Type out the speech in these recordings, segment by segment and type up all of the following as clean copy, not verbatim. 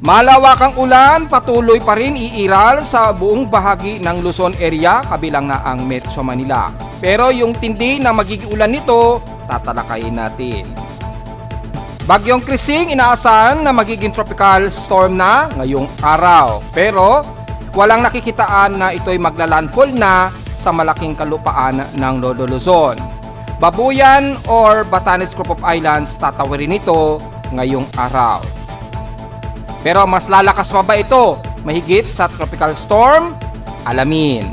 Malawakang ulan patuloy pa rin iiral sa buong bahagi ng Luzon area kabilang na ang Metro Manila. Pero yung tindi na magiging ulan nito, tatalakayin natin. Bagyong Krising inaasahan na magiging tropical storm na ngayong araw. Pero walang nakikitaan na ito'y maglalandfall na sa malaking kalupaan ng Lodo Luzon. Babuyan or Batanes Group of Islands tatawirin ito ngayong araw. Pero mas lalakas pa ba ito mahigit sa tropical storm? Alamin.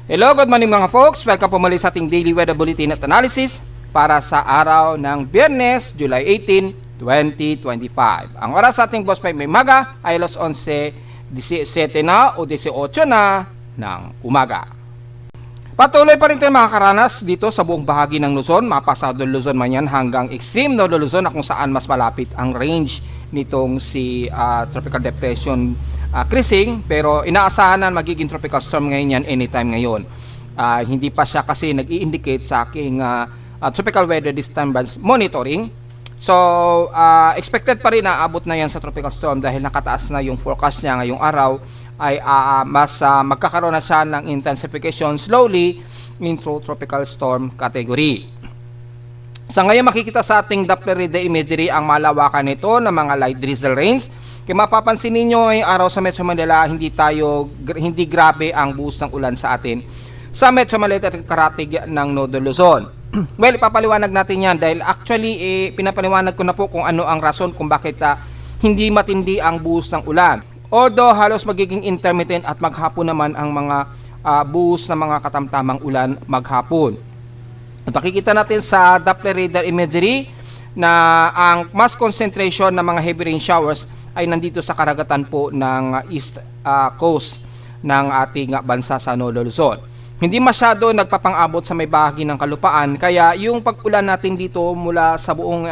Hello, good morning mga folks. Welcome po muli sa ating daily weather bulletin at analysis para sa araw ng Biyernes, July 18, 2025. Ang oras sa ating boss 5 may maga ay alas 11:17 na o 18 na ng umaga. Patuloy pa rin tayo makakaranas dito sa buong bahagi ng Luzon, mapasado Luzon man yan hanggang extreme Northern Luzon na kung saan mas malapit ang range nitong si Tropical Depression Krising, pero inaasahan na magiging tropical storm ngayon yan anytime ngayon. Hindi pa siya kasi nag-i-indicate sa aking tropical weather disturbance monitoring. So, expected pa rin na abot na yan sa tropical storm dahil nakataas na yung forecast niya ngayong araw ay mas magkakaroon na siya ng intensification slowly into tropical storm category. Sa ngayon makikita sa ating Doppler radar imagery ang malawakan nito ng mga light drizzle rains. Kaya mapapansin ninyo ngayong araw sa Metro Manila hindi grabe ang buhos ng ulan sa atin sa Metro Manila at karatig ng Northern Luzon. Well, ipapaliwanag natin yan dahil actually pinapaliwanag ko na po kung ano ang rason kung bakit hindi matindi ang buhos ng ulan. Although halos magiging intermittent at maghapon naman ang mga buhos ng mga katamtamang ulan maghapon. At makikita natin sa Doppler radar imagery na ang mass concentration ng mga heavy rain showers ay nandito sa karagatan po ng east coast ng ating bansa sa Northern Luzon. Hindi masyado nagpapang-abot sa may bahagi ng kalupaan, kaya yung pag-ulan natin dito mula sa buong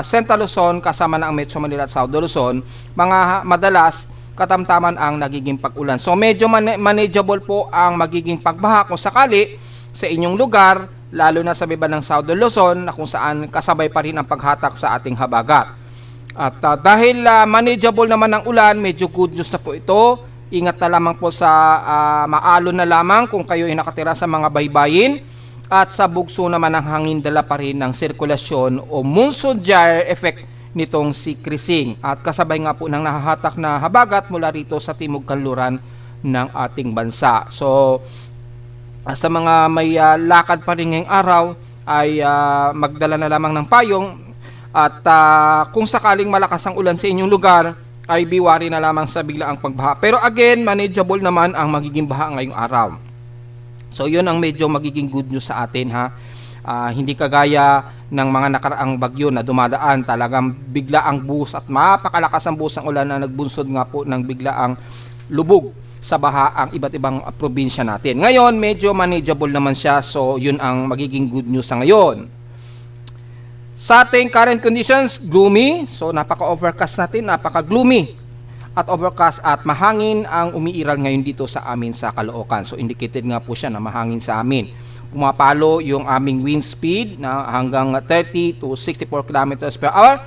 Central Luzon kasama na ang Metro Manila at Southern Luzon, mga madalas katamtaman ang nagiging pag-ulan. So medyo manageable po ang magiging pagbaha kung sakali sa inyong lugar, lalo na sa iba ng Southern Luzon na kung saan kasabay pa rin ang paghatak sa ating habagat. At dahil manageable naman ang ulan, medyo good news na po ito. Ingat na lamang po sa maalon na lamang kung kayo ay nakatira sa mga baybayin. At sa bugso naman ng hangin dala pa rin ng sirkulasyon o monsoon gyre effect nitong si Krising. At kasabay nga po ng nahahatak na habagat mula rito sa timog kanluran ng ating bansa. So sa mga may lakad pa rin ngayong araw ay magdala na lamang ng payong. At kung sakaling malakas ang ulan sa inyong lugar, ay biwari na lamang sa biglaang pagbaha. Pero again, manageable naman ang magiging baha ngayong araw. So yun ang medyo magiging good news sa atin ha. Hindi kagaya ng mga nakaraang bagyo na dumadaan, talagang biglaang buhos at mapakalakas ang buhos ng ulan na nagbunsod nga po ng biglaang lubog sa baha ang iba't ibang probinsya natin. Ngayon, medyo manageable naman siya. So yun ang magiging good news sa ngayon. Sa ating current conditions, gloomy. So napaka-overcast natin, napaka-gloomy at overcast at mahangin ang umiiral ngayon dito sa amin sa Caloocan. So indicated nga po siya na mahangin sa amin. Pumapalo yung aming wind speed na hanggang 30 to 64 kilometers per hour.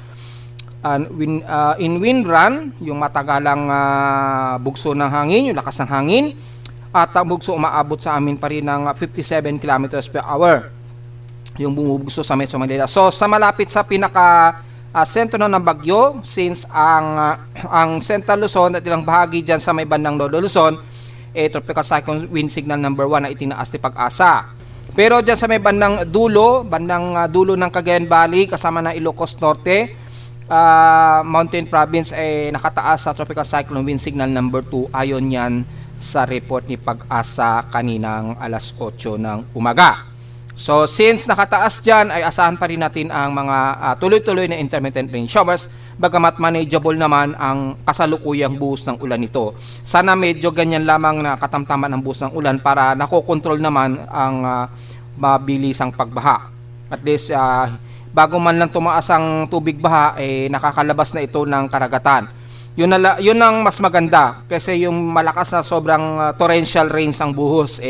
And in wind run, yung matagalang bugso ng hangin, yung lakas ng hangin, at ang bugso umaabot sa amin pa rin ng 57 kilometers per hour. Yung bumubugso sa Metro Manila. So sa malapit sa pinaka sentro ng bagyo, since ang Central Luzon at ilang bahagi dyan sa may bandang Northern Luzon, tropical cyclone wind signal number 1 na itinaas ni Pag-asa. Pero dyan sa may bandang dulo ng Cagayan Valley kasama ng Ilocos Norte, Mountain Province ay nakataas sa tropical cyclone wind signal number 2 ayon yan sa report ni Pag-asa kaninang alas 8 ng umaga. So since nakataas dyan ay asahan pa rin natin ang mga tuloy-tuloy na intermittent rain showers, bagamat manageable naman ang kasalukuyang buhos ng ulan nito. Sana medyo ganyan lamang na katamtaman ang buhos ng ulan para nakokontrol naman ang mabilisang pagbaha. At least bago man lang tumaas ang tubig baha, nakakalabas na ito ng karagatan. Yun ang mas maganda kasi yung malakas na sobrang torrential rains ang buhos,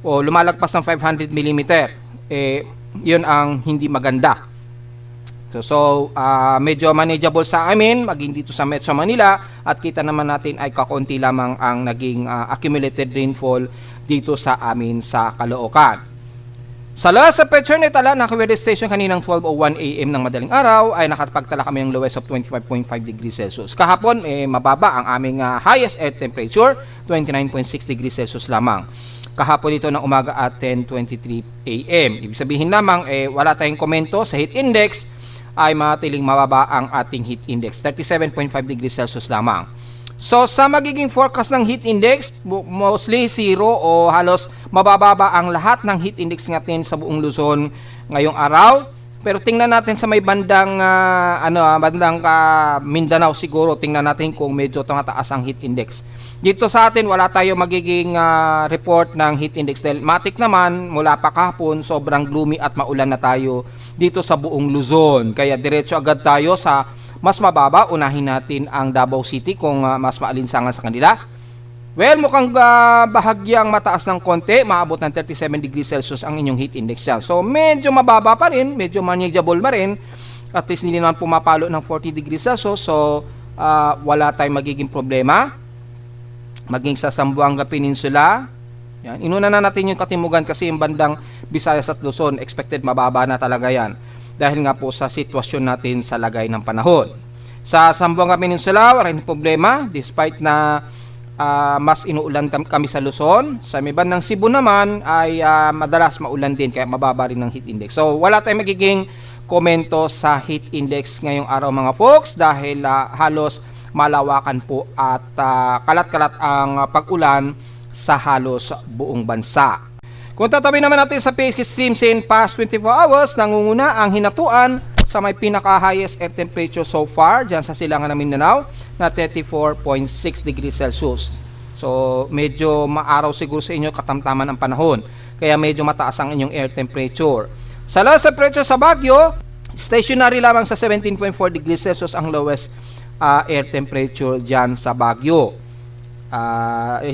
lumalagpas ng 500 mm, yun ang hindi maganda. So medyo manageable sa amin, maging dito sa Metro Manila, at kita naman natin ay kakaunti lamang ang naging accumulated rainfall dito sa amin sa Caloocan. Sa last sa picture nitala ng weather station kaninang 12:01 AM ng madaling araw ay nakapagtala kami ng lowest of 25.5 degrees Celsius. Kahapon mababa ang aming highest air temperature, 29.6 degrees Celsius lamang. Kahapon ito ng umaga at 10:23 AM. Ibig sabihin lamang wala tayong komento sa heat index, ay matiling mababa ang ating heat index, 37.5 degrees Celsius lamang. So sa magiging forecast ng heat index, mostly zero o halos mabababa ang lahat ng heat index natin sa buong Luzon ngayong araw. Pero tingnan natin sa may bandang Mindanao siguro, tingnan natin kung medyo tumataas ang heat index. Dito sa atin wala tayo magiging report ng heat index dahil matik naman mula pa kahapon sobrang gloomy at maulan na tayo dito sa buong Luzon. Kaya diretso agad tayo sa mas mababa. Unahin natin ang Davao City kung mas maalinsangan sa kanila. Well, mukhang bahagyang mataas ng konti, maabot ng 37 degrees Celsius ang inyong heat index yan. So medyo mababa pa rin, medyo manageable pa rin. At least hindi naman pumapalo ng 40 degrees Celsius, so wala tayong magiging problema. Maging sa Zamboanga Peninsula, yan. Inuna na natin yung Katimugan kasi yung bandang Visayas at Luzon, expected mababa na talaga yan. Dahil nga po sa sitwasyon natin sa lagay ng panahon. Sa Zamboanga Peninsula, wala rin problema, despite na mas inuulan kami sa Luzon. Sa may bandang Cebu naman ay madalas maulan din, kaya mababa rin ng heat index. So wala tayong magiging komento sa heat index ngayong araw mga folks, dahil halos malawakan po at kalat-kalat ang pag-ulan sa halos buong bansa. Kung tatabi naman natin sa PX Stream in past 24 hours, nangunguna ang hinatuan sa may pinaka-highest air temperature so far dyan sa silangan ng Mindanao na 34.6 degrees Celsius. So medyo maaraw siguro sa inyo, katamtaman ang panahon, kaya medyo mataas ang inyong air temperature. Sa lowest temperature sa Baguio, stationary lamang sa 17.4 degrees Celsius ang lowest air temperature dyan sa Baguio.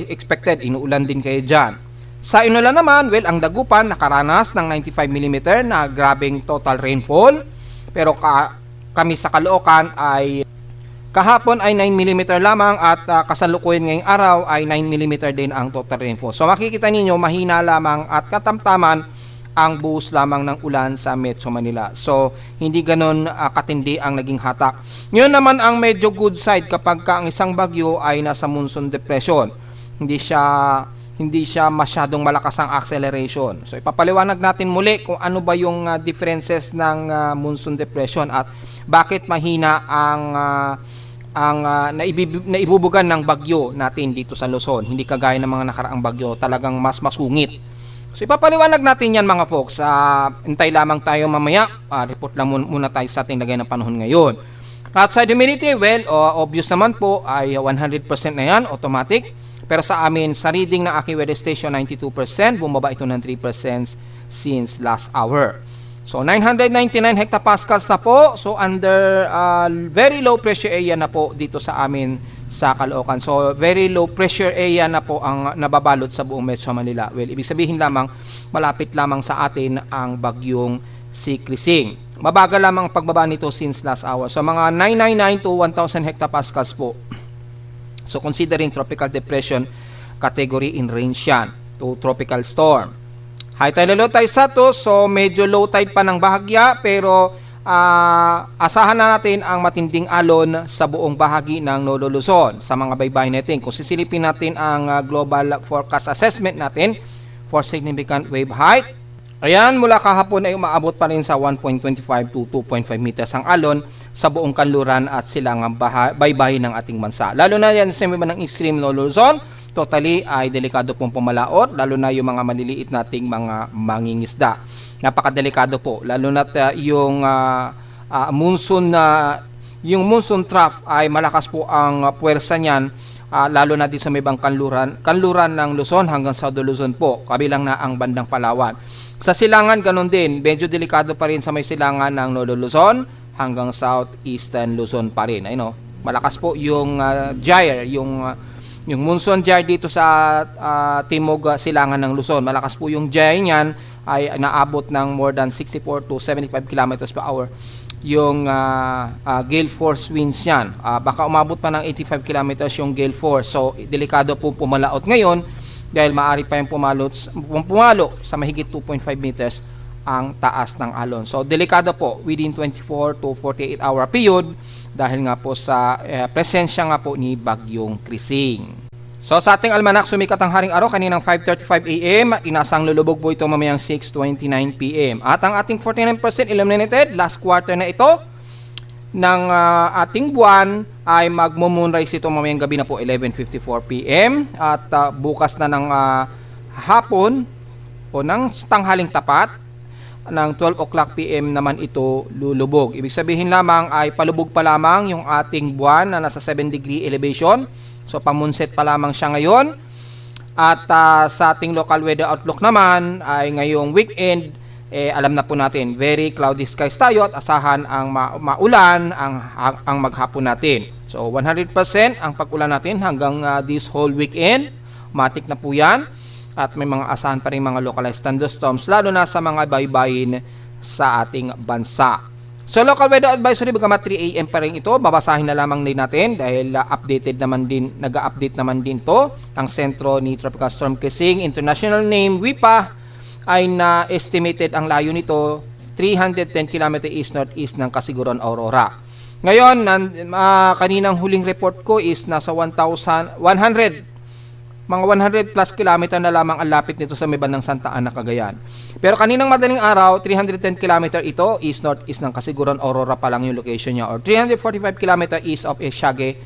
Expected, inuulan din kayo dyan. Sa Inola naman, well, ang Dagupan nakaranas ng 95 mm na grabing total rainfall. Pero kami sa Caloocan ay kahapon ay 9 mm lamang, at kasalukuyan ngayong araw ay 9 mm din ang total rainfall. So makikita ninyo, mahina lamang at katamtaman ang buhos lamang ng ulan sa Metro Manila. So, hindi ganon katindi ang naging hatak. Ngayon naman ang medyo good side kapag ang isang bagyo ay nasa monsoon depression. Hindi siya masyadong malakas ang acceleration. So, ipapaliwanag natin muli kung ano ba yung differences ng monsoon depression at bakit mahina ang naibubugan ng bagyo natin dito sa Luzon. Hindi kagaya ng mga nakaraang bagyo, talagang mas masungit. So ipapaliwanag natin yan mga folks. Hintay lamang tayo mamaya. Report lang muna tayo sa ating lagay ng panahon ngayon. Outside humidity, well, obvious naman po ay 100% na yan, automatic. Pero sa amin, sa reading ng aking weather station, 92%. Bumaba ito ng 3% since last hour. So 999 hectopascals na po. So under very low pressure area na po dito sa amin sa Caloocan. So very low pressure area na po ang nababalot sa buong Metro Manila. Well, ibig sabihin lamang malapit lamang sa atin ang bagyong si Krising. Mabagal lamang pagbaba nito since last hour. So mga 999 to 1000 hectopascals po. So considering tropical depression category in range yan to tropical storm. High tide na low tide status, so medyo low tide pa ng bahagya, pero asahan na natin ang matinding alon sa buong bahagi ng Nolo Luzon sa mga baybayin natin. Kung sisilipin natin ang global forecast assessment natin for significant wave height, ayan, mula kahapon ay umaabot pa rin sa 1.25 to 2.5 meters ang alon sa buong kanluran at silangang baybayin ng ating bansa. Lalo na yan sa mga ng extreme Nolo Luzon, totally ay delikado pong pumalaot, lalo na yung mga maliliit nating mga mangingisda. Napakadelikado po, lalo na yung monsoon trough ay malakas po ang puwersa niyan, lalo na din sa may ibang kanluran ng Luzon hanggang South Luzon po, kabilang na ang bandang Palawan. Sa silangan, ganun din. Medyo delikado pa rin sa may silangan ng Nodo Luzon hanggang Southeastern Luzon pa rin. Ayun, malakas po yung gyre, yung monsoon gyre dito sa timog silangan ng Luzon. Malakas po yung gyre niyan, ay naabot ng more than 64 to 75 kilometers per hour. Yung gale force winds yan. Baka umabot pa ng 85 kilometers yung gale force. So, delikado po pumalaot ngayon dahil maaari pa yung pumalo sa mahigit 2.5 meters ang taas ng alon. So, delikado po within 24 to 48 hour period dahil nga po sa presensya nga po ni Bagyong Krising. So, sa ating almanak, sumikat ang haring araw kaninang 5:35 AM at inasang lulubog po ito mamayang 6:29 PM. At ang ating 49% illuminated last quarter na ito ng ating buwan ay magmo-moonrise ito mamayang gabi na po 11:54 PM at bukas na ng hapon o ng tanghaling tapat ng 12 o'clock PM naman ito lulubog. Ibig sabihin lamang ay palubog pa lamang yung ating buwan na nasa 7 degree elevation. So pamunset pa lamang siya ngayon. At sa ating local weather outlook naman ay ngayong weekend, alam na po natin, very cloudy skies tayo at asahan ang maulan ang maghapon natin. So 100% ang pag-ulan natin hanggang this whole weekend. Matik na po yan. At may mga asahan pa rin mga localized thunderstorms lalo na sa mga baybayin sa ating bansa. So local weather advisory bagamat 3 AM pa rin ito, babasahin na lamang din natin dahil nag-update naman din to. Ang sentro ni Tropical Storm Krising, international name WIPA, ay na-estimated ang layo nito 310 km east-northeast ng Kasiguran, Aurora. Ngayon, kaninang huling report ko is nasa 100 plus kilometer na lamang ang lapit nito sa may bandang Santa Ana, Cagayan. Pero kaninang madaling araw, 310 km ito, east-northeast ng Kasiguran, Aurora pa lang yung location niya, or 345 km east of Siague,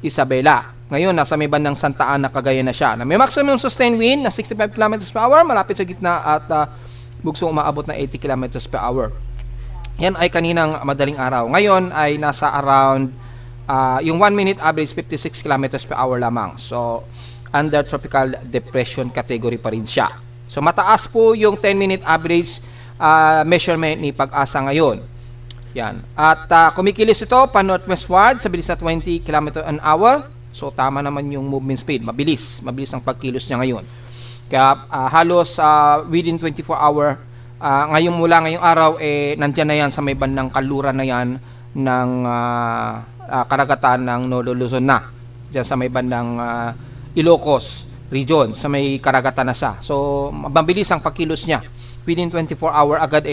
Isabela. Ngayon, nasa may bandang Santa Ana, Cagayan na siya. Na may maximum sustained wind na 65 km per hour, malapit sa gitna at bugsong umaabot na 80 km per hour. Yan ay kaninang madaling araw. Ngayon ay nasa around, yung 1 minute average, 56 km per hour lamang. So, under tropical depression category pa rin siya. So mataas po yung 10-minute average measurement ni Pag-asa ngayon. Yan. At kumikilos ito pa northwestward sa bilis na 20 km an hour. So tama naman yung movement speed. Mabilis ang pagkilos niya ngayon. Kaya halos within 24 hour, ngayong araw, nandyan na yan sa may bandang kaluran na yan ng karagatan ng Nodo Luzon na. Diyan sa may bandang Ilocos region, sa may karagatan na siya. So, mabilis ang pagkilos niya. Within 24 hour agad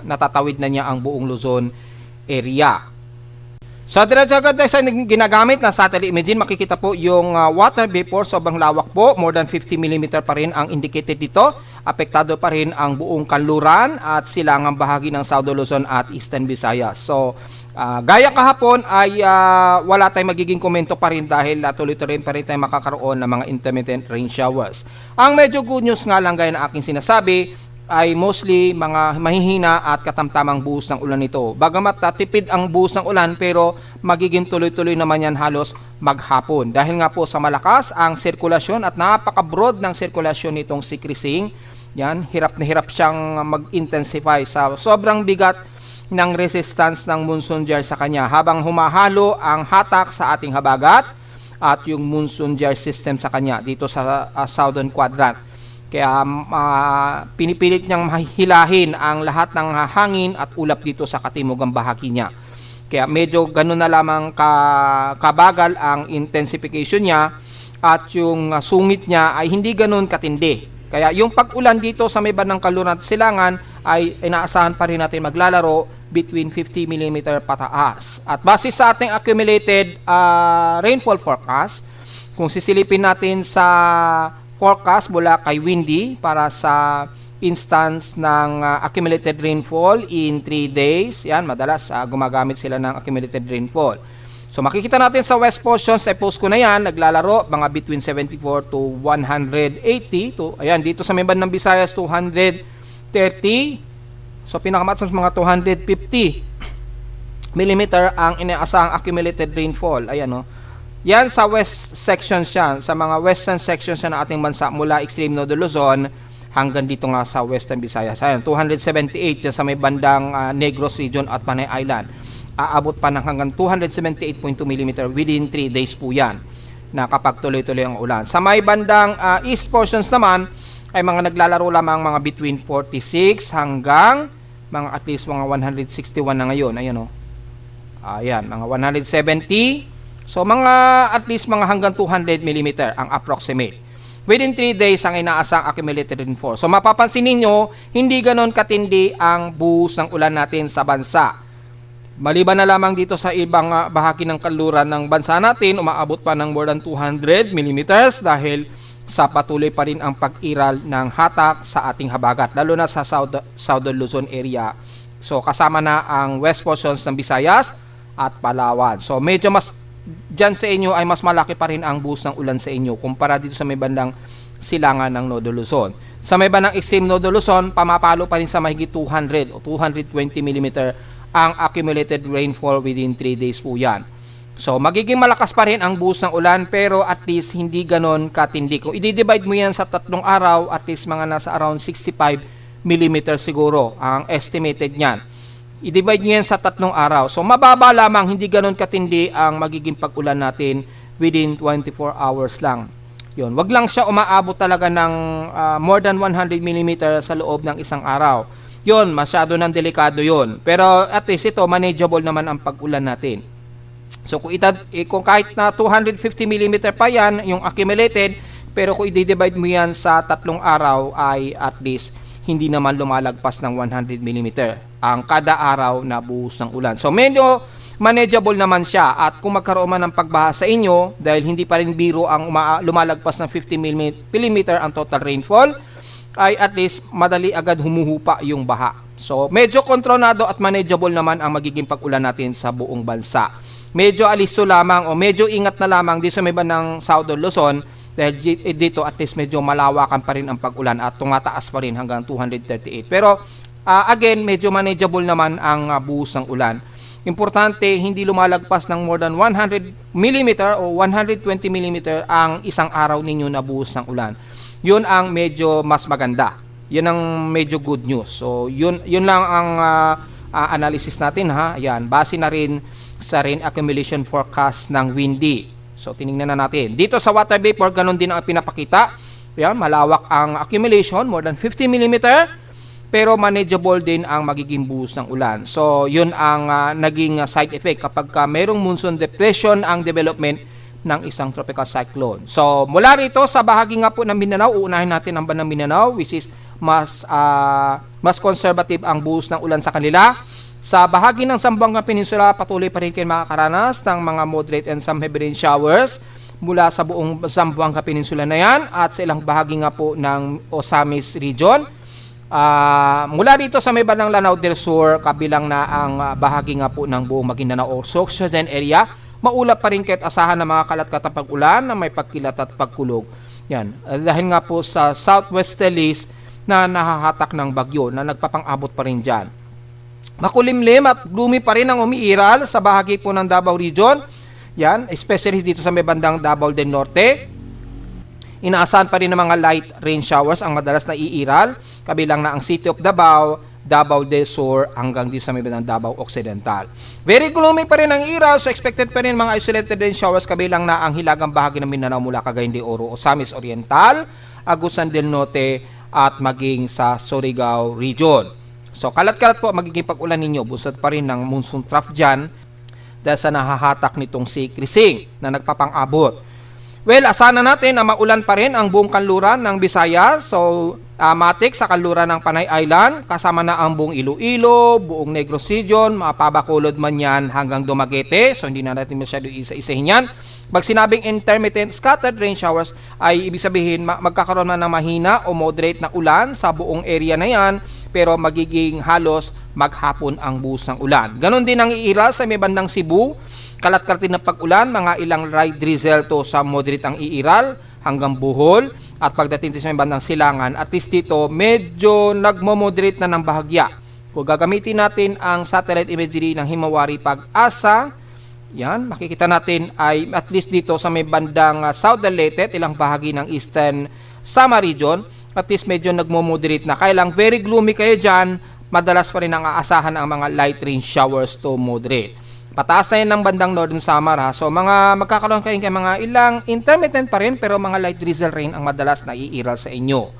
natatawid na niya ang buong Luzon area. So, diretso agad sa ginagamit na satellite imaging, makikita po yung water vapor, sobrang lawak po, more than 50 mm pa rin ang indicated dito. Apektado pa rin ang buong kanluran at silangang bahagi ng South Luzon at Eastern Visayas. So, gaya kahapon ay wala tayong magiging komento pa rin dahil tuloy-tuloy pa rin tayo makakaroon ng mga intermittent rain showers. Ang medyo good news nga lang gaya na aking sinasabi ay mostly mga mahihina at katamtamang buhos ng ulan nito. Bagamat tipid ang buhos ng ulan pero magiging tuloy-tuloy naman yan halos maghapon. Dahil nga po sa malakas ang sirkulasyon at napaka-broad ng sirkulasyon nitong si Krising. Yan, hirap na hirap siyang mag-intensify sa sobrang bigat ng resistance ng monsoon jar sa kanya habang humahalo ang hatak sa ating habagat at yung monsoon jar system sa kanya dito sa southern quadrant. Kaya pinipilit niyang hilahin ang lahat ng hangin at ulap dito sa katimugang bahagi niya. Kaya medyo ganun na lamang kabagal ang intensification niya at yung sungit niya ay hindi ganun katindi. Kaya yung pag-ulan dito sa may bandang kaluran at silangan ay inaasahan pa rin natin maglalaro between 50 mm pataas. At base sa ating accumulated rainfall forecast, kung sisilipin natin sa forecast mula kay Windy para sa instance ng accumulated rainfall in 3 days, yan, madalas gumagamit sila ng accumulated rainfall. So makikita natin sa west portion, sa post ko na yan, naglalaro mga between 74 to 180 to, ayan, dito sa may bandang Visayas 230. So pinakamataas mga 250 mm ang inaasahang accumulated rainfall. Ayan, no. Yan sa west section siya, sa mga western section siya ng ating bansa mula extreme Nodo Luzon hanggang dito nga sa Western Visayas. Ayan, 278 dyan sa may bandang Negros Region at Panay Island. Aabot pa ng hanggang 278.2 mm within 3 days po yan na kapag tuloy-tuloy ang ulan. Sa may bandang east portions naman ay mga naglalaro lamang mga between 46 hanggang mga at least mga 161 na ngayon. Ayan o. Ayan, mga 170. So mga at least mga hanggang 200 mm ang approximate. Within 3 days ang inaasang accumulated rainfall. So mapapansin ninyo, hindi ganon katindi ang buhos ng ulan natin sa bansa. Maliban na lamang dito sa ibang bahagi ng kanluran ng bansa natin, umaabot pa ng more than 200 mm dahil sa patuloy pa rin ang pag-iral ng hatak sa ating habagat, lalo na sa Southern Luzon area. So kasama na ang west portions ng Visayas at Palawan. So medyo mas dyan sa inyo ay mas malaki pa rin ang buhos ng ulan sa inyo kumpara dito sa may bandang silangan ng Nodo Luzon. Sa may bandang extreme Nodo Luzon, pamapalo pa rin sa mahigit 200 o 220 mm ang accumulated rainfall within 3 days po yan. So magiging malakas pa rin ang buhos ng ulan pero at least hindi ganon katindi. Kung i-divide mo yan sa 3 araw, at least mga nasa around 65 mm siguro ang estimated niyan. I-divide nyo yan sa 3 araw. So mababa lamang, hindi ganon katindi ang magiging pag-ulan natin within 24 hours lang. Yun, wag lang siya umaabot talaga ng more than 100 mm sa loob ng isang araw. Yun, masyado ng delikado yun. Pero at least ito, manageable naman ang pag-ulan natin. So kung kahit na 250 mm pa yan, yung accumulated, pero kung i-divide mo yan sa 3 araw ay at least hindi naman lumalagpas ng 100 mm ang kada araw na buhos ng ulan. So medyo manageable naman siya, at kung magkaroon man ng pagbaha sa inyo, dahil hindi pa rin biro ang lumalagpas ng 50 mm ang total rainfall, ay at least madali agad humuhupa yung baha. So medyo kontrolado at manageable naman ang magiging pag-ulan natin sa buong bansa. Medyo alisto lamang o medyo ingat na lamang dito sa may bandang Southern Luzon, dahil dito at least medyo malawakan pa rin ang pag-ulan at tumataas pa rin hanggang 238. Pero again, medyo manageable naman ang buhos ng ulan. Importante, hindi lumalagpas ng more than 100 mm o 120 mm ang isang araw ninyo na buhos ng ulan. Yun ang medyo mas maganda. Yun ang medyo good news. So yun lang ang analysis natin ha. Ayan, base na rin sa rain accumulation forecast ng Windy. So tiningnan na natin. Dito sa water vapor, ganun din ang pinapakita. Ayan, malawak ang accumulation, more than 50 mm, pero manageable din ang magiging buhos ng ulan. So yun ang naging side effect kapag merong monsoon depression ang development ng isang tropical cyclone. So mula rito sa bahagi nga po ng Mindanao, uunahin natin ang bandang Mindanao, which is mas conservative ang buhos ng ulan sa kanila. Sa bahagi ng Zamboanga Peninsula, patuloy pa rin kayo makakaranas ng mga moderate and some heavy rain showers mula sa buong Zamboanga Peninsula na yan at sa ilang bahagi nga po ng Osamis Region. Mula dito sa may bandang Lanao del Sur, kabilang na ang bahagi nga po ng buong Maguindanao o Sorsogon area, maulap pa rin kahit asahan ng mga kalat-kat na pag-ulan na may pagkilat at pagkulog. Yan. Dahil nga po sa southwesterlies na nahahatak ng bagyo na nagpapang-abot pa rin dyan. Makulimlim at gloomy pa rin ang umiiral sa bahagi po ng Davao Region. Yan, especially dito sa may bandang Davao del Norte. Inaasahan pa rin ng mga light rain showers ang madalas na iiral, kabilang na ang City of Davao, Davao del Sur, hanggang dito sa may bandang Davao Occidental. Very gloomy pa rin ang iral, so expected pa rin mga isolated rain showers, kabilang na ang hilagang bahagi ng Mindanao mula Cagayan de Oro, Osamis Oriental, Agusan del Norte, at maging sa Surigao Region. So kalat-kalat po magiging pag-ulan ninyo, busod pa rin ng monsoon trough dyan dahil sa nahahatak nitong si Krising na nagpapang-abot. Well, asahan natin na maulan pa rin ang buong kanluran ng Visayas. So matik sa kanluran ng Panay Island, kasama na ang buong Iloilo, buong Negros Region, mapabakulod man yan hanggang Dumaguete. So hindi na natin masyado isa-isahin yan. Pag sinabing intermittent scattered rain showers ay ibig sabihin magkakaroon man ng mahina o moderate na ulan sa buong area na yan, pero magiging halos maghapon ang buhos ng ulan. Ganon din ang iiral sa may bandang Cebu. Kalat-kalat din ng pag-ulan, mga ilang light drizzle to sa moderate ang iiral hanggang Bohol. At pagdating sa may bandang Silangan, at least dito medyo nagmo-moderate na ng bahagya. Kung gagamitin natin ang satellite imagery ng Himawari Pag-asa, yan, makikita natin ay at least dito sa may bandang Southern Leyte, ilang bahagi ng Eastern Samar Region, at least medyo nagmo-moderate na. Kaya lang, very gloomy kayo dyan, madalas pa rin ang aasahan ang mga light rain showers to moderate. Pataas na yan ng bandang Northern Samar ha. So magkakaroon kayo ng mga ilang intermittent pa rin, pero mga light drizzle rain ang madalas na iiral sa inyo.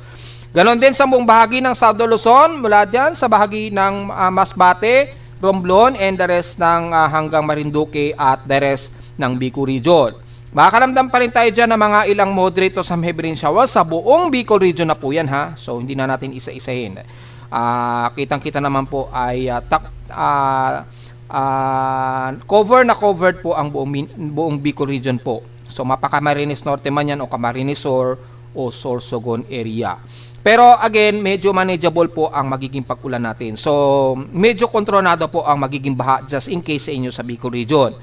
Ganon din sa buong bahagi ng South Luzon, mula dyan sa bahagi ng Masbate, Romblon, and the rest ng hanggang Marinduque at the rest ng Bicol Region. Makakaramdam pa rin tayo dyan ng mga ilang moderate to some heavy rain showers sa buong Bicol Region na po yan ha. So hindi na natin isa-isahin. Kitang-kita naman po ay covered po ang buong Bicol Region po. So mapa Camarines Norte man yan o Camarines Sur o Sorsogon area. Pero again, medyo manageable po ang magiging pag-ulan natin. So medyo kontrolado po ang magiging baha just in case sa inyo sa Bicol Region.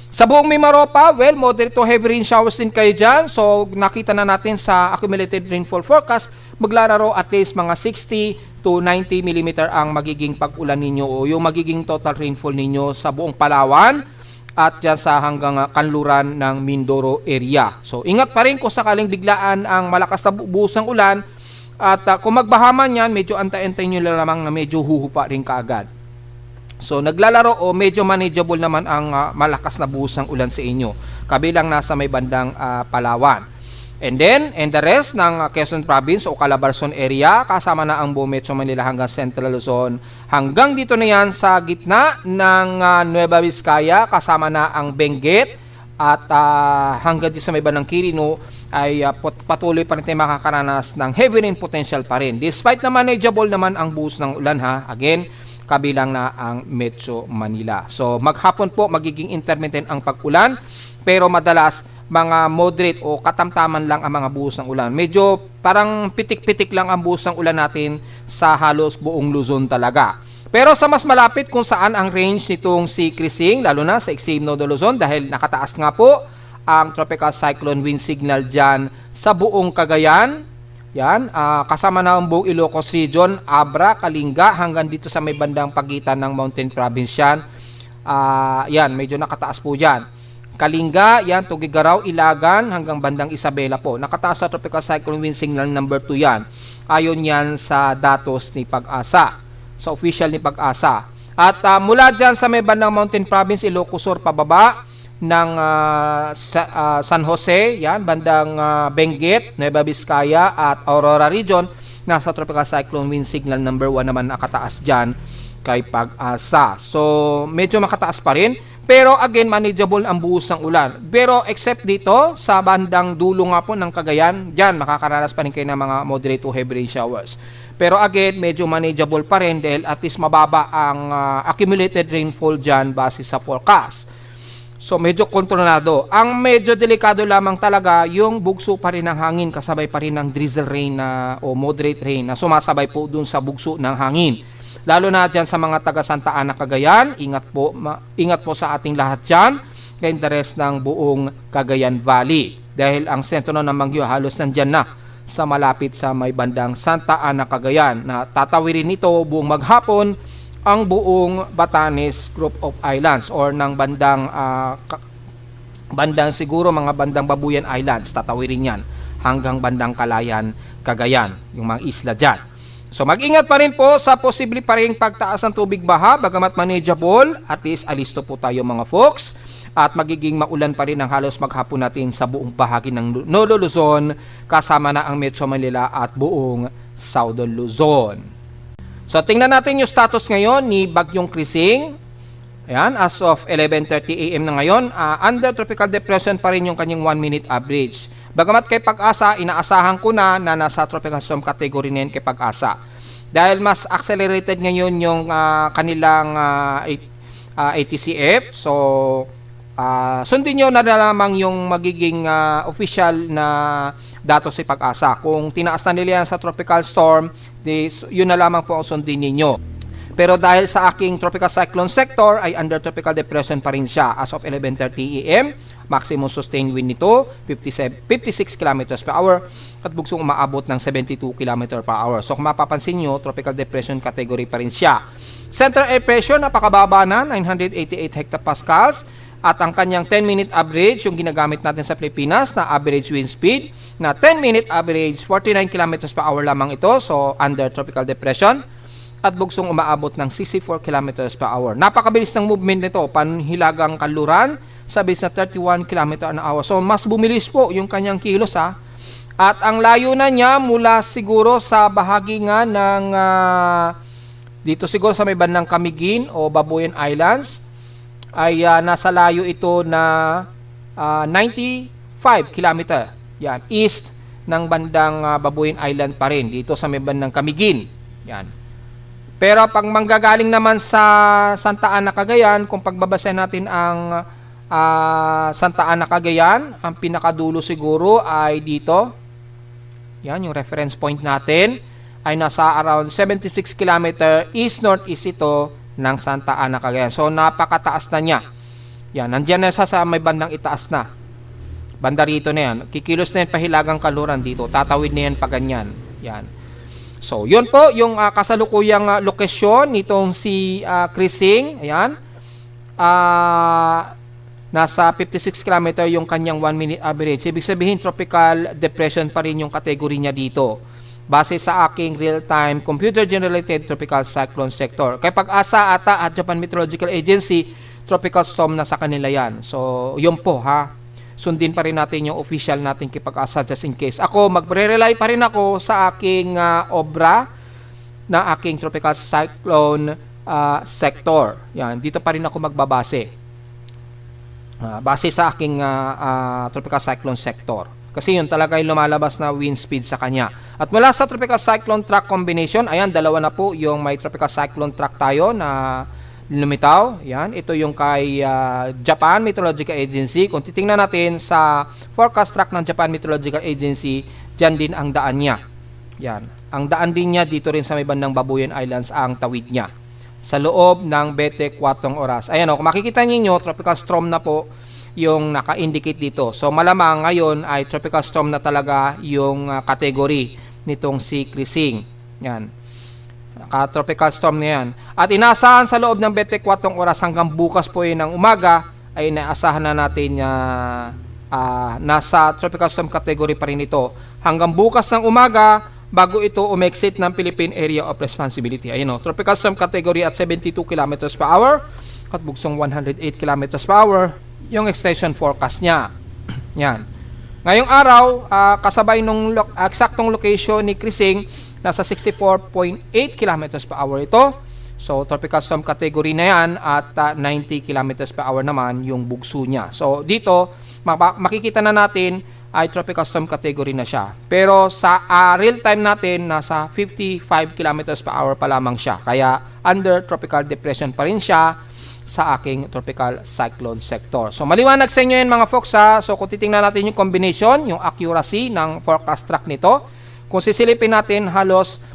Sa buong Mimaropa, well, moderate to heavy rain showers din kayo dyan. So nakita na natin sa accumulated rainfall forecast, maglalaro at least mga 60 to 90 mm ang magiging pag-ulan ninyo o yung magiging total rainfall ninyo sa buong Palawan at dyan sa hanggang kanluran ng Mindoro area. So ingat pa rin kung sakaling biglaan ang malakas na buhos ng ulan at kung magbahaman yan, medyo antay-antay nyo lamang na medyo huhupa rin kaagad. So naglalaro o medyo manageable naman ang malakas na buhos ng ulan sa inyo, kabilang nasa may bandang Palawan. And then, and the rest ng Quezon Province o Calabarzon area, kasama na ang buong Metro Manila hanggang Central Luzon. Hanggang dito na yan sa gitna ng Nueva Vizcaya, kasama na ang Benguet at hanggang dito sa may bandang Quirino ay patuloy pa rin tayo makakaranas ng heavy rain potential pa rin. Despite na manageable naman ang buhos ng ulan ha, again, kabilang na ang Metro Manila. So maghapon po magiging intermittent ang pag-ulan, pero madalas mga moderate o katamtaman lang ang mga buhos ng ulan. Medyo parang pitik-pitik lang ang buhos ng ulan natin sa halos buong Luzon talaga. Pero sa mas malapit kung saan ang range nitong si Crising, lalo na sa extreme North Luzon, dahil nakataas nga po ang tropical cyclone wind signal dyan sa buong Cagayan. Yan, kasama na ang buong Ilocos Region, Abra, Kalinga, hanggang dito sa may bandang pagitan ng Mountain Province yan. Yan, medyo nakataas po dyan. Kalinga, yan, Tugigaraw, Ilagan, hanggang bandang Isabela po. Nakataas sa tropical cyclone wind signal number 2 yan. Ayon yan sa datos ni Pag-asa, sa official ni Pag-asa. At mula dyan sa may bandang Mountain Province, Ilocos Sur, pababa ng San Jose, yan, bandang Benguet, Nueva Vizcaya at Aurora Region, nasa tropical cyclone wind signal number 1 naman nakataas dyan kay Pag-asa. So medyo makataas pa rin, pero again manageable ang buhos ng ulan. Pero except dito sa bandang dulo nga po ng Cagayan, dyan makakaranas pa rin kayo ng mga moderate to heavy rain showers. Pero again medyo manageable pa rin dahil at least mababa ang accumulated rainfall dyan base sa forecast. So medyo kontrolado. Ang medyo delikado lamang talaga yung bugso pa rin ng hangin, kasabay pa rin ng drizzle rain o moderate rain na sumasabay po dun sa bugso ng hangin. Lalo na dyan sa mga taga Santa Ana, Cagayan, ingat po sa ating lahat dyan, and the rest ng buong Cagayan Valley. Dahil ang sentro ng Bagyo halos nandyan na sa malapit sa may bandang Santa Ana, Cagayan, na tatawirin nito buong maghapon ang buong Batanes Group of Islands or ng bandang siguro mga bandang Babuyan Islands, tatawirin yan hanggang bandang Kalayan, Cagayan, yung mga isla dyan. So mag-ingat pa rin po sa posible pa rin pagtaas ng tubig baha, bagamat manageable, at least alisto po tayo mga folks, at magiging maulan pa rin ang halos maghapon natin sa buong bahagi ng Northern Luzon, kasama na ang Metro Manila at buong Southern Luzon. So tingnan natin yung status ngayon ni Bagyong Crising. Ayan, as of 11:30 AM na ngayon, under tropical depression pa rin yung kanyang 1-minute average. Bagamat kay Pag-asa, inaasahan ko na nasa tropical storm category na yun kay Pag-asa. Dahil mas accelerated ngayon yung kanilang ATCF. So sundin nyo na lamang yung magiging official na datos si Pag-asa. Kung tinaas na nila yan sa tropical storm, yun na lamang po ang sundin ninyo. Pero dahil sa aking tropical cyclone sector ay under tropical depression pa rin siya as of 11:30 AM. Maximum sustained wind nito 56 km per hour at bugsong umaabot ng 72 km per hour. So kung mapapansin nyo, tropical depression category pa rin siya. Central air pressure napakababa na, 988 hectopascals. At ang kanyang 10-minute average, yung ginagamit natin sa Pilipinas na average wind speed, na 10-minute average, 49 km per hour lamang ito, so under tropical depression. At bugsong umaabot ng 64 km per hour. Napakabilis ng movement nito, panhilagang kanluran, sa bilis na 31 km an hour. So, mas bumilis po yung kanyang kilos ha. At ang layo na niya mula siguro sa bahagi nga ng dito siguro sa may bandang Camiguin o Babuyan Islands ay nasa layo ito na 95 km. Yan, east ng bandang Babuyan Island pa rin dito sa may bandang Camiguin. Yan. Pero pag manggagaling naman sa Santa Ana, Cagayan, kung pagbabasa natin ang Santa Ana, Cagayan, ang pinakadulo siguro ay dito. Yan, yung reference point natin ay nasa around 76 km east-northeast ito ng Santa Ana, Cagayan. So, napakataas na niya. Yan, nandiyan na sa may bandang itaas na. Banda rito na yan. Kikilos na yan pahilagang kaluran dito. Tatawid na yan pa ganyan. Yan. So, yun po yung kasalukuyang lokasyon nitong si Crising. Ayan. Nasa 56 km yung kanyang 1-minute average. Ibig sabihin, tropical depression pa rin yung kategory niya dito. Base sa aking real-time computer-generated tropical cyclone sector. Kaya pag-asa ata at Japan Meteorological Agency, tropical storm na sa kanila yan. So, yun po ha. Sundin pa rin natin yung official natin kipag-asa just in case. Ako, magre-rely pa rin ako sa aking obra na aking tropical cyclone sector. Yan, dito pa rin ako magbabase. Base sa aking tropical cyclone sector. Kasi yun talaga yung lumalabas na wind speed sa kanya. At mula sa tropical cyclone track combination, ayan, dalawa na po yung may tropical cyclone track tayo na lumitaw. Yan, ito yung kay Japan Meteorological Agency. Kung titingnan natin sa forecast track ng Japan Meteorological Agency, dyan din ang daan niya. Yan, ang daan din niya dito rin sa may bandang Babuyan Islands ang tawid niya. Sa loob ng 24 oras. Ayan o, kung makikita niyo, tropical storm na po yung naka-indicate dito. So malamang ngayon ay tropical storm na talaga yung category nitong si Crising. Yan. Tropical storm na yan. At inasahan sa loob ng 24 oras hanggang bukas po yun ng umaga ay inaasahan na natin nasa tropical storm category pa rin ito. Hanggang bukas ng umaga bago ito umexit ng Philippine Area of Responsibility. Ayun o, tropical storm category at 72 km per hour at bugsong 108 km per hour yung extension forecast niya. Yan. Ngayong araw, kasabay nung eksaktong location ni Crising, nasa 64.8 km per hour ito. So, tropical storm category na yan at 90 km per hour naman yung bugso niya. So, dito, makikita na natin ay tropical storm category na siya. Pero sa real time natin, nasa 55 km per hour pa lamang siya. Kaya, under tropical depression pa rin siya sa aking tropical cyclone sector. So, maliwanag sa inyo yan mga folks ha. So, kung titingnan natin yung combination, yung accuracy ng forecast track nito, kung sisilipin natin, halos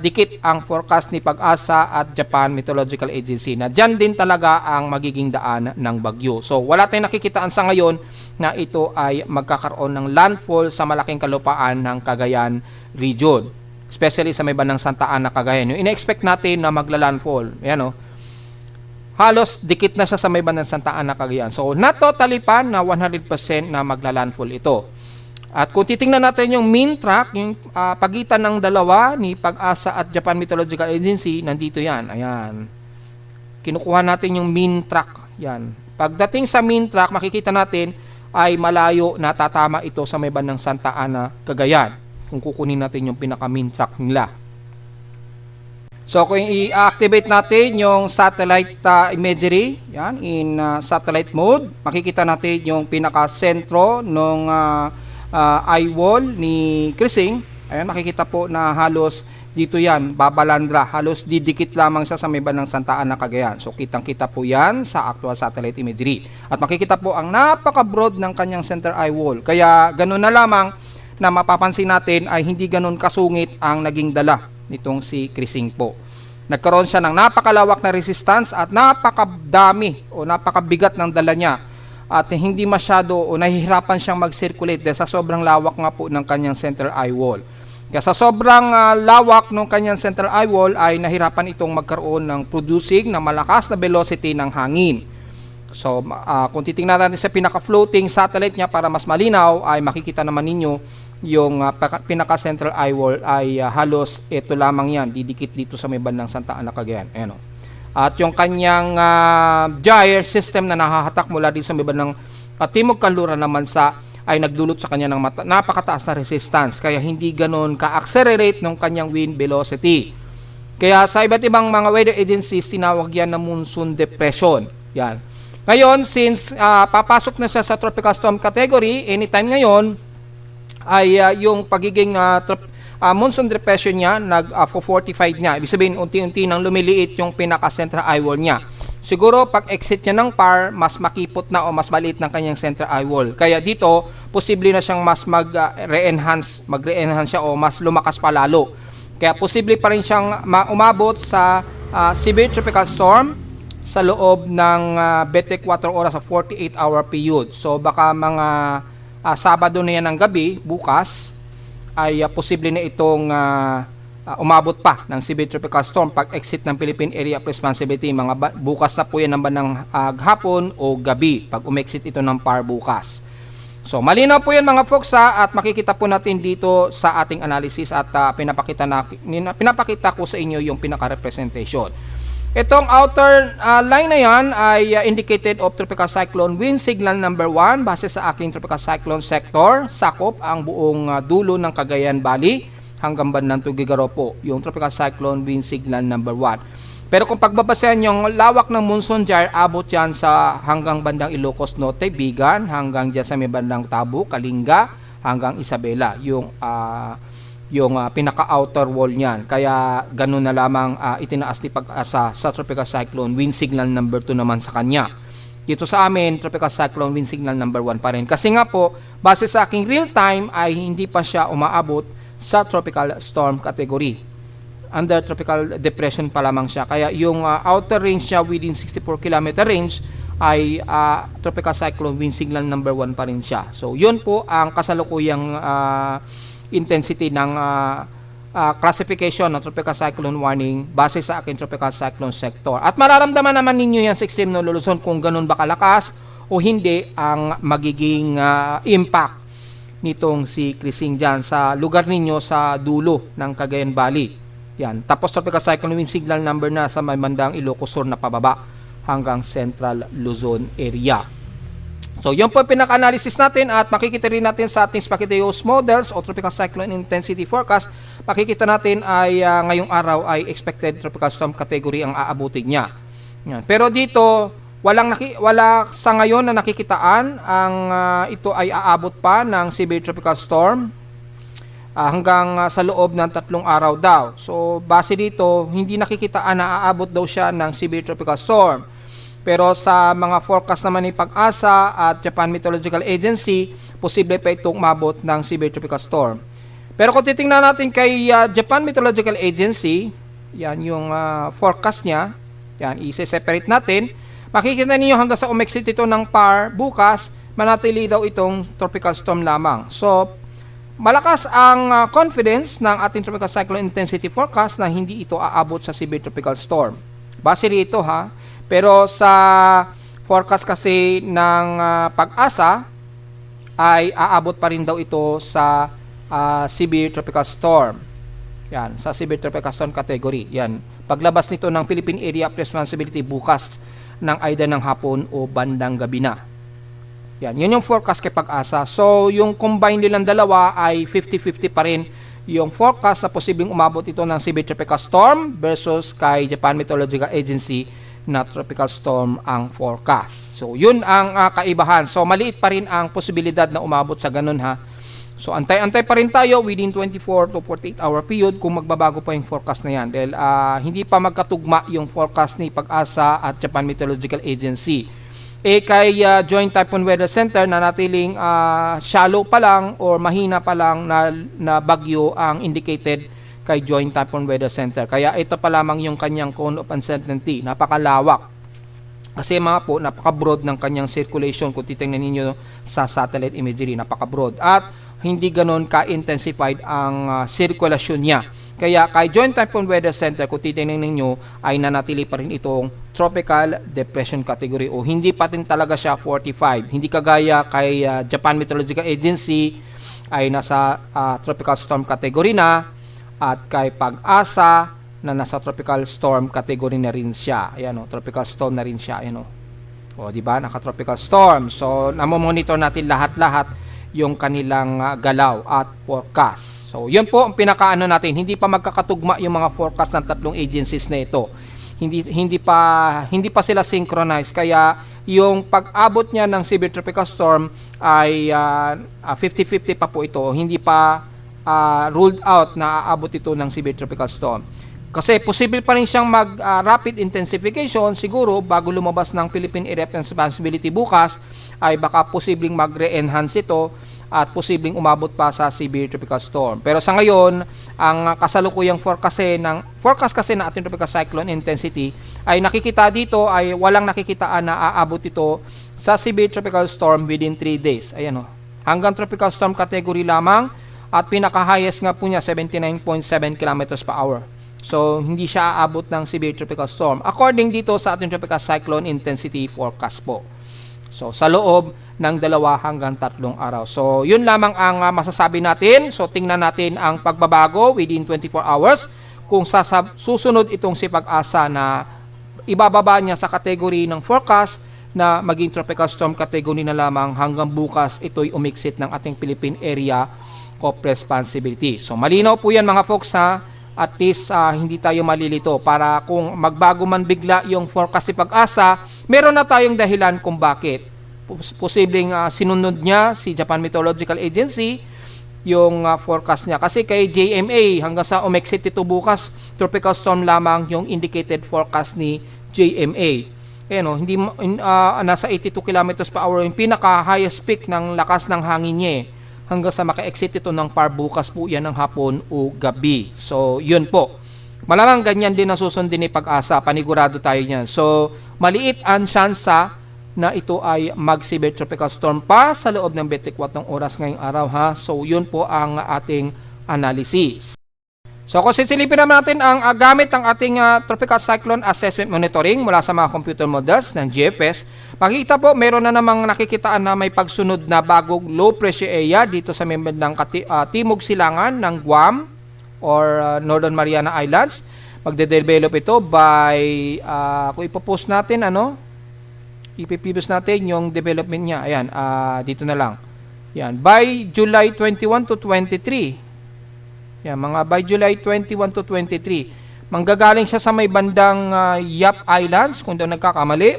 dikit ang forecast ni Pag-asa at Japan Meteorological Agency na dyan din talaga ang magiging daan ng bagyo. So, wala tayong nakikitaan sa ngayon na ito ay magkakaroon ng landfall sa malaking kalupaan ng Cagayan region. Especially sa may bandang Santa Ana, Cagayan. Yung ina-expect natin na magla-landfall. Ayan o. Halos dikit na siya sa may bandang Santa Ana, Cagayan. So, not totally pa na 100% na magla-landfall ito. At kung titingnan natin yung mean track, yung pagitan ng dalawa ni Pag-asa at Japan Meteorological Agency, nandito yan. Ayan. Kinukuha natin yung mean track. Yan. Pagdating sa mean track, makikita natin ay malayo na tatama ito sa may bandang Santa Ana, Cagayan. Kung kukunin natin yung pinaka-mean track nila. So, kung i-activate natin yung satellite imagery, yan, in satellite mode, makikita natin yung pinaka-sentro ng eye wall ni Crising. Ayan, makikita po na halos dito yan, babalandra. Halos didikit lamang siya sa may bandang Santa Ana, Cagayan. So, kitang-kita po yan sa actual satellite imagery. At makikita po ang napaka-broad ng kanyang center eye wall. Kaya, ganun na lamang na mapapansin natin ay hindi ganun kasungit ang naging dala nitong si Crising po. Nagkaroon siya ng napakalawak na resistance at napakadami o napakabigat ng dala niya. At hindi masyado o nahihirapan siyang mag-circulate dahil sa sobrang lawak nga po ng kanyang center eye wall. Kaya sa sobrang lawak ng kanyang center eye wall ay nahirapan itong magkaroon ng producing na malakas na velocity ng hangin. So, kung titingnan natin sa pinaka-floating satellite niya para mas malinaw, ay makikita naman ninyo yung pinaka-central eye wall ay halos ito lamang yan, didikit dito sa may bandang Santa Ana, Cagayan. Ayan, at yung kanyang gyre system na nahahatak mula dito sa may bandang Timog Kanluran naman ay nagdulot sa kanya ng napakataas na resistance, kaya hindi ganon ka-accelerate ng kanyang wind velocity. Kaya sa iba't ibang mga weather agencies, tinawag yan na monsoon depression. Yan. Ngayon, since papasok na siya sa tropical storm category, anytime ngayon, ay yung pagiging monsoon depression niya, nag-45 niya. Ibig sabihin, unti-unti nang lumiliit yung pinaka-central eye wall niya. Siguro, pag exit niya ng PAR, mas makipot na o mas maliit ng kanyang central eye wall. Kaya dito, posible na siyang mas mag-re-enhance siya o mas lumakas pa lalo. Kaya posible pa rin siyang umabot sa severe tropical storm sa loob ng 24 oras sa 48-hour period. So, baka mga Sabado na yan ng gabi, bukas, ay posible na itong umabot pa ng severe tropical storm pag exit ng Philippine Area of Responsibility. Bukas na po yan ng bandang hapon o gabi pag umexit ito ng PAR bukas. So malinaw po yan mga folks at makikita po natin dito sa ating analysis at pinapakita ko sa inyo yung pinaka-representation. Itong outer line na yan ay indicated of tropical cyclone wind signal number 1 base sa aking tropical cyclone sector. Sakop ang buong dulo ng Cagayan Valley hanggang bandang Tugigaraw po, yung tropical cyclone wind signal number 1. Pero kung pagbabasehan yung lawak ng monsoon gyre, abot yan sa hanggang bandang Ilocos Norte, Bigan, hanggang dyan sa may bandang Tabo, Kalinga, hanggang Isabela, yung pinaka-outer wall niyan. Kaya ganun na lamang itinaas ni Pag-asa sa tropical cyclone wind signal number 2 naman sa kanya. Dito sa amin, tropical cyclone wind signal number 1 pa rin. Kasi nga po, base sa aking real time ay hindi pa siya umaabot sa tropical storm category. Under tropical depression pa lamang siya. Kaya yung outer range niya within 64 km range ay tropical cyclone wind signal number 1 pa rin siya. So yun po ang kasalukuyang intensity ng classification ng tropical cyclone warning base sa aking tropical cyclone sector. At mararamdaman naman ninyo yan sa extreme no Luzon kung ganun ba kalakas o hindi ang magiging impact nitong si Krising dyan sa lugar ninyo sa dulo ng Cagayan Valley. Yan. Tapos tropical cyclone wind signal number na sa may bandang Ilocos Sur na pababa hanggang Central Luzon area. So, yun po yung pinaka-analysis natin at makikita rin natin sa ating Spaketeos models o tropical cyclone intensity forecast. Makikita natin ay ngayong araw ay expected tropical storm category ang aabutin niya. Yan. Pero dito, wala sa ngayon na nakikitaan ang ito ay aabot pa ng severe tropical storm hanggang sa loob ng 3 araw daw. So base dito, hindi nakikitaan na aabot daw siya ng severe tropical storm. Pero sa mga forecast naman ni Pag-asa at Japan Meteorological Agency, posible pa itong umabot ng severe tropical storm. Pero kung titingnan natin kay Japan Meteorological Agency, yan yung forecast niya, yan, i-separate natin. Makikita niyo hanggang sa umexit ito ng PAR bukas, manatili daw itong tropical storm lamang. So, malakas ang confidence ng ating tropical cyclone intensity forecast na hindi ito aabot sa severe tropical storm. Base rito ha. Pero sa forecast kasi ng Pag-asa ay aabot pa rin daw ito sa severe tropical storm. Yan, sa severe tropical storm category. Yan. Paglabas nito ng Philippine Area of Responsibility bukas ng either ng hapon o bandang gabi na. Yan, yun yung forecast kay Pag-asa. So, yung combine nilang dalawa ay 50-50 pa rin yung forecast na posibleng umabot ito ng severe tropical storm versus kay Japan Meteorological Agency na tropical storm ang forecast. So, yun ang kaibahan. So, maliit pa rin ang posibilidad na umabot sa ganun ha. So, antay-antay pa rin tayo within 24 to 48 hour period kung magbabago pa yung forecast na yan. Dahil hindi pa magkatugma yung forecast ni Pag-asa at Japan Meteorological Agency. Kay Joint Typhoon Weather Center na natiling shallow pa lang or mahina pa lang na bagyo ang indicated kay Joint Typhoon Weather Center. Kaya ito pa lamang yung kanyang cone of uncertainty. Napakalawak. Kasi mga po, napaka-broad ng kanyang circulation kung titingnan ninyo sa satellite imagery. Napaka-broad. At hindi ganon ka-intensified ang sirkulasyon niya. Kaya kay Joint Typhoon Weather Center, kung titingnan ninyo, ay nanatili pa rin itong tropical depression category o hindi pa din talaga siya 45. Hindi kagaya kay Japan Meteorological Agency ay nasa tropical storm category na, at kay Pag-asa na nasa tropical storm category na rin siya. Ayan o, tropical storm na rin siya. Ayan o. O, di ba? Naka-tropical storm. So, namomonitor natin lahat-lahat yung kanilang galaw at forecast. So, yun po ang pinakaano natin. Hindi pa magkakatugma yung mga forecast ng tatlong agencies na ito. Hindi pa sila synchronized. Kaya, yung pag-abot niya ng severe tropical storm ay 50-50 pa po ito. Hindi pa ruled out na aabot ito ng severe tropical storm. Kasi posible pa rin siyang mag-rapid intensification siguro bago lumabas ng Philippine Area of Responsibility bukas, ay baka posibleng mag-re-enhance ito at posibleng umabot pa sa severe tropical storm. Pero sa ngayon, ang kasalukuyang forecast kasi na ating tropical cyclone intensity ay nakikita dito ay walang nakikitaan na aabot ito sa severe tropical storm within 3 days. Ayan o. Hanggang tropical storm category lamang at pinaka-highest nga po niya 79.7 km per hour. So, hindi siya aabot ng severe tropical storm according dito sa ating tropical cyclone intensity forecast po. So, sa loob ng 2 hanggang 3 araw. So, yun lamang ang masasabi natin. So, tingnan natin ang pagbabago within 24 hours kung susunod itong si Pag-asa na ibababa niya sa category ng forecast na maging tropical storm category na lamang hanggang bukas ito'y umiksit ng ating Philippine Area of Responsibility. So, malinaw po yan mga folks ha. At least hindi tayo malilito para kung magbago man bigla yung forecast si Pag-asa, meron na tayong dahilan kung bakit. Posibleng sinunod niya si Japan Meteorological Agency yung forecast niya. Kasi kay JMA hanggang sa umexit ito bukas, tropical storm lamang yung indicated forecast ni JMA. Hindi nasa 82 km per hour yung pinaka-highest peak ng lakas ng hangin niya hanggang sa maka-exit ito ng PAR bukas po yan ng hapon o gabi. So, yun po. Malamang ganyan din ang susundin ni Pag-asa. Panigurado tayo niyan. So, maliit ang tsansa na ito ay mag-severe tropical storm pa sa loob ng 24 oras ngayong araw ha. So, yun po ang ating analysis. So, kung sisilipin naman natin ang gamit ng ating Tropical Cyclone Assessment Monitoring mula sa mga computer models ng GFS, makikita po meron na namang nakikitaan na may pagsunod na bagong low pressure area dito sa member ng Timog Silangan ng Guam or Northern Mariana Islands. Magde-develop ito by, kung ipopost natin, ipipost natin yung development niya. Ayan, dito na lang. Yan, by July 21 to 23. Yan, mga by July 21 to 23. Manggagaling siya sa may bandang Yap Islands, kung doon nagkakamali.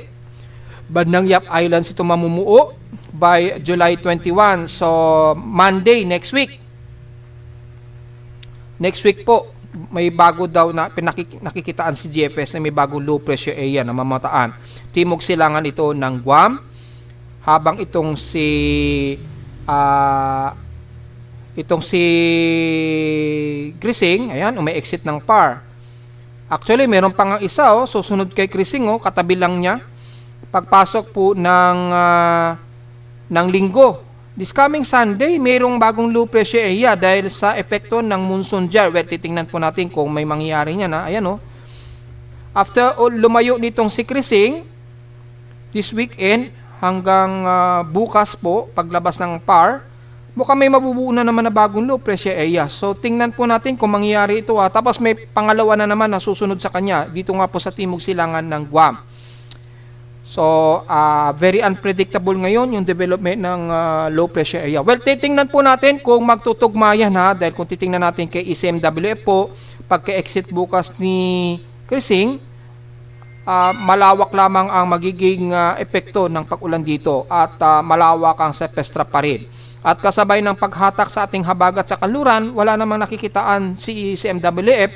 Bandang Yap Islands ito mamumuo by July 21. So, Monday, next week. Next week po, may bago daw na nakikitaan si GFS na may bagong low pressure area na mamataan. Timog Silangan ito ng Guam. Habang itong si Grising, ayan, umi-exit ng PAR. Actually, meron pang isa, susunod kay Grising, katabi lang niya. Pagpasok po ng linggo, this coming Sunday, mayroong bagong low pressure area dahil sa epekto ng monsoon jar. Well, titingnan po natin kung may mangyayari niya na. Ayan, after lumayo nitong si Grising, this weekend, hanggang bukas po, paglabas ng PAR, mukhang may mabubuo na naman na bagong low pressure area. So, tingnan po natin kung mangyayari ito. Tapos may pangalawa na naman na susunod sa kanya. Dito nga po sa Timog Silangan ng Guam. So, very unpredictable ngayon yung development ng low pressure area. Well, titingnan po natin kung magtutugma yan dahil kung titingnan natin kay ECMWF po, pagka-exit bukas ni Grising, malawak lamang ang magiging epekto ng pag-ulan dito at malawak ang sepestra pa rin. At kasabay ng paghatak sa ating habagat sa kanluran, wala namang nakikitaan si ECMWF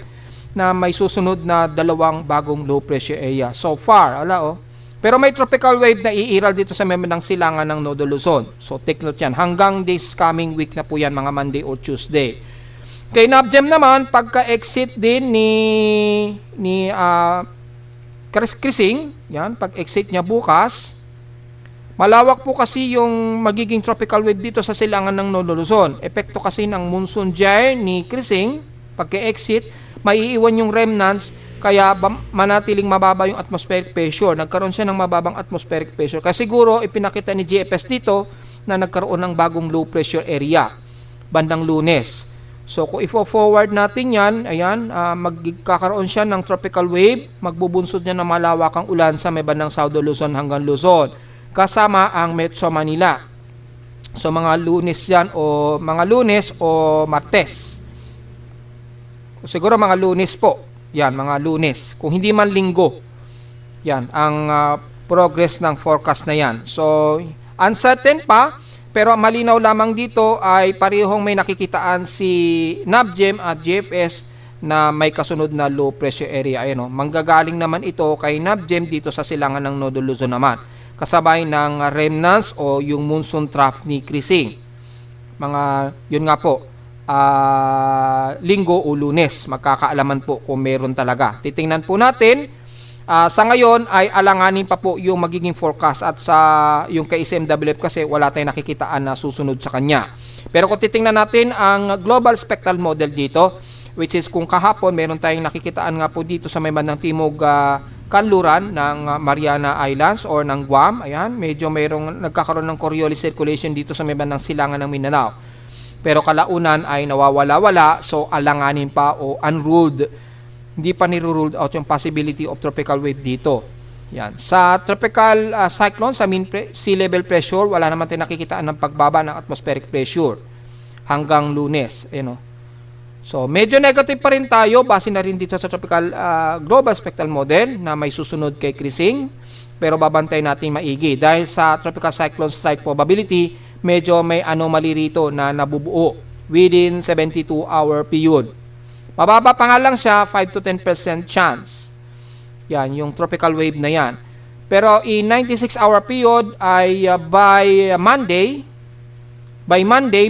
na may susunod na 2 bagong low pressure area. So far, Pero may tropical wave na iiral dito sa member ng Silangan ng Nodo Luzon. So take note yan. Hanggang this coming week na po yan, mga Monday or Tuesday. Kay NAPGEM naman, pagka-exit din ni Grising, yan, pag-exit niya bukas, malawak po kasi yung magiging tropical wave dito sa Silangan ng Nodo Luzon. Epekto kasi ng monsoon jar ni Grising, pagka-exit, maiiwan yung remnants kaya manatiling mababa yung atmospheric pressure. Nagkaroon siya ng mababang atmospheric pressure. Kaya siguro ipinakita ni GFS dito na nagkaroon ng bagong low pressure area bandang Lunes. So kung ifo-forward natin yan, ayan, magkakaroon siya ng tropical wave, magbubunsod niya ng malawakang ulan sa may bandang Saudo Luzon hanggang Luzon, kasama ang Metro Manila. So mga Lunes yan, o mga Lunes o Martes. Siguro mga Lunes po. Yan, mga Lunes. Kung hindi man Linggo. Yan, ang progress ng forecast na yan. So, uncertain pa, pero malinaw lamang dito ay parehong may nakikitaan si NABGEM at GFS na may kasunod na low pressure area. Ayan, manggagaling naman ito kay NABGEM dito sa silangan ng Nodo Luzon naman. Kasabay ng remnants o yung monsoon trough ni Krising. Yun nga po, Linggo o Lunes, magkakaalaman po kung meron talaga. Titingnan po natin. Sa ngayon ay alanganin pa po yung magiging forecast at sa yung kay SMWF kasi wala tayong nakikitaan na susunod sa kanya. Pero kung titingnan natin ang global spectral model dito, which is kung kahapon meron tayong nakikitaan nga po dito sa may bandang timog kanluran ng Mariana Islands or ng Guam. Ayan, medyo mayroong nagkakaroon ng Coriolis circulation dito sa may bandang silangan ng Mindanao. Pero kalaunan ay nawawala-wala, so alanganin pa o unruled. Hindi pa niruled out yung possibility of tropical wave dito. Yan. Sa tropical cyclone, sa mean sea level pressure, wala naman tayong nakikitaan ng pagbaba ng atmospheric pressure hanggang Lunes. So, medyo negative pa rin tayo base na rin dito sa tropical global spectral model na may susunod kay Krising. Pero babantay natin maigi. Dahil sa tropical cyclone strike probability, medyo may anomaly rito na nabubuo within 72-hour period. Mababa pa nga lang siya, 5 to 10% chance. Yan, yung tropical wave na yan. Pero in 96-hour period ay by Monday,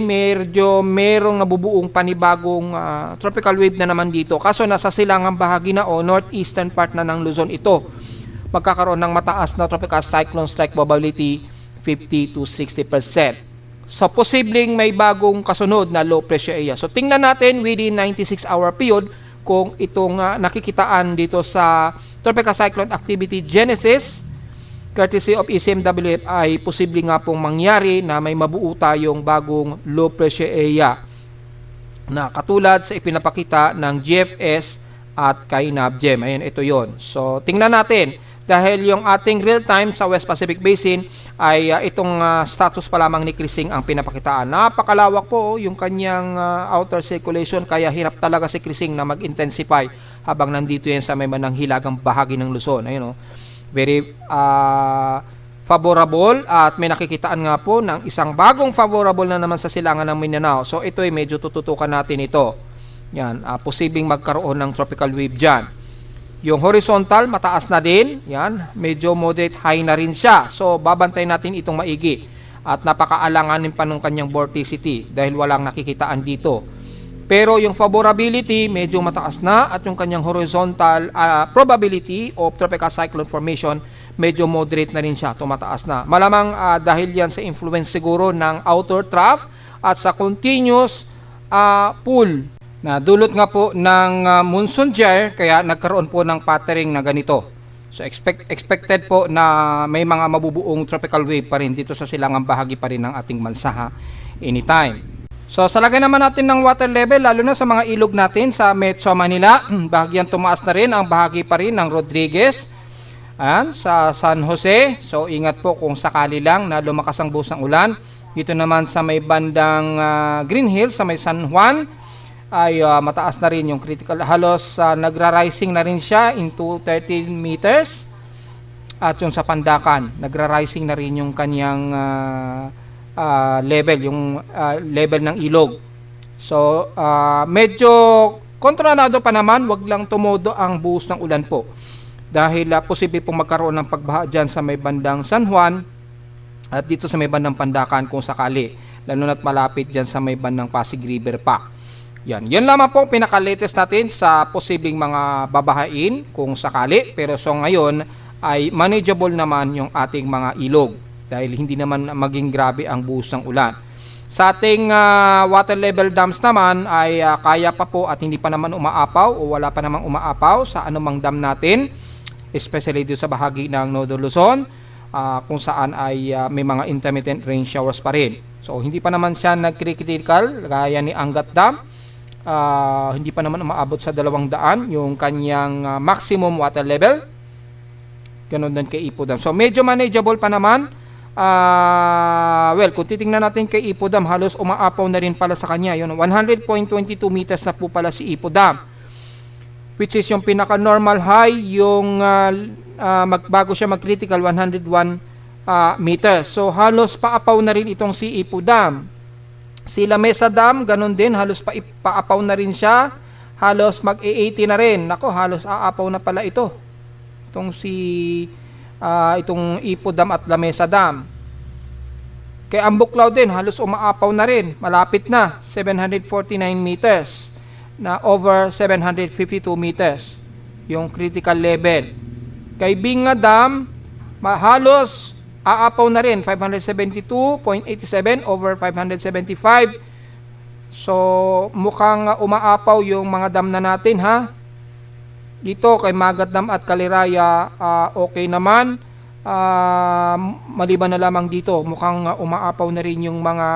medyo merong nabubuong panibagong tropical wave na naman dito. Kaso nasa silangang bahagi na o northeastern part na ng Luzon ito. Magkakaroon ng mataas na tropical cyclone strike probability 50 to 60%. So, posibleng may bagong kasunod na low pressure area. So, tingnan natin within 96-hour period kung itong nakikitaan dito sa Tropical Cyclone Activity Genesis, courtesy of ECMWF, ay posible nga pong mangyari na may mabuo tayong bagong low pressure area na katulad sa ipinapakita ng GFS at kay NABGEM. Ayan, ito yon. So, tingnan natin. Dahil yung ating real time sa West Pacific Basin ay itong status pa lamang ni Krising ang pinapakitaan. Napakalawak po yung kanyang outer circulation, kaya hirap talaga si Krising na mag-intensify habang nandito yan sa may manang hilagang bahagi ng Luzon. Ayun, very favorable at may nakikitaan nga po ng isang bagong favorable na naman sa silangan ng Mindanao. So ito ay medyo tututukan natin ito. Yan, posibleng magkaroon ng tropical wave dyan. Yung horizontal, mataas na din. Yan, medyo moderate high na rin siya. So, babantay natin itong maigi. At napakaalanganin pa ng kanyang vorticity dahil walang nakikitaan dito. Pero yung favorability, medyo mataas na. At yung kanyang horizontal probability of tropical cyclone formation, medyo moderate na rin siya. Tumataas na. Malamang dahil yan sa influence siguro ng outer trough at sa continuous pool na dulot nga po ng monsoon gyre, kaya nagkaroon po ng pattering na ganito. So expected po na may mga mabubuong tropical wave pa rin dito sa silangang bahagi pa rin ng ating bansa anytime. So sa lagay naman natin ng water level, lalo na sa mga ilog natin sa Metro Manila, bahagyang tumaas na rin ang bahagi pa rin ng Rodriguez. Ayan, sa San Jose, so ingat po kung sakali lang na lumakas ang buhos ng ulan. Dito naman sa may bandang Green Hills, sa may San Juan, ay mataas na rin yung critical, halos nagra-rising na rin siya into 13 meters. At yung sa Pandakan, nagra-rising na rin yung kanyang level, yung level ng ilog. So medyo kontrolado pa naman, wag lang tumodo ang buhos ng ulan po dahil posible pong magkaroon ng pagbaha dyan sa may bandang San Juan at dito sa may bandang Pandakan kung sakali, lalo na't malapit dyan sa may bandang Pasig River pa. Yan lamang po pinaka-latest natin sa posibleng mga babahain kung sakali. Pero so ngayon ay manageable naman yung ating mga ilog dahil hindi naman maging grabe ang buhos ng ulan. Sa ating water level dams naman ay kaya pa po at hindi pa naman umaapaw o wala pa namang umaapaw sa anumang dam natin, especially dito sa bahagi ng Nodo Luzon, kung saan ay may mga intermittent rain showers pa rin. So hindi pa naman siya nag-critical gaya ni Angat Dam. Hindi pa naman umaabot sa 200 yung kanyang maximum water level. Ganun din kay Ipo Dam. So medyo manageable pa naman. Well, kung titingnan natin kay Ipo Dam, halos umaapaw na rin pala sa kanya. Yun, 100.22 meters na po pala si Ipo Dam. Which is yung pinaka-normal high, yung magbago siya mag-critical 101 meters. So halos paapaw na rin itong si Ipo Dam. Si Lamesa Dam, ganun din, halos paapaw na rin siya. Halos mag-80 na rin. Nako, halos aapaw na pala ito. Itong itong Ipo Dam at Lamesa Dam. Kay Ambuklaw din, halos umaapaw na rin. Malapit na, 749 meters na over 752 meters yung critical level. Kay Binga Dam, halos aapaw na rin, 572.87 over 575. So mukhang umaapaw yung mga dam na natin, ha. Dito kay Magat Dam at Kaliraya, okay naman. Maliban na lamang dito, mukhang umaapaw na rin yung mga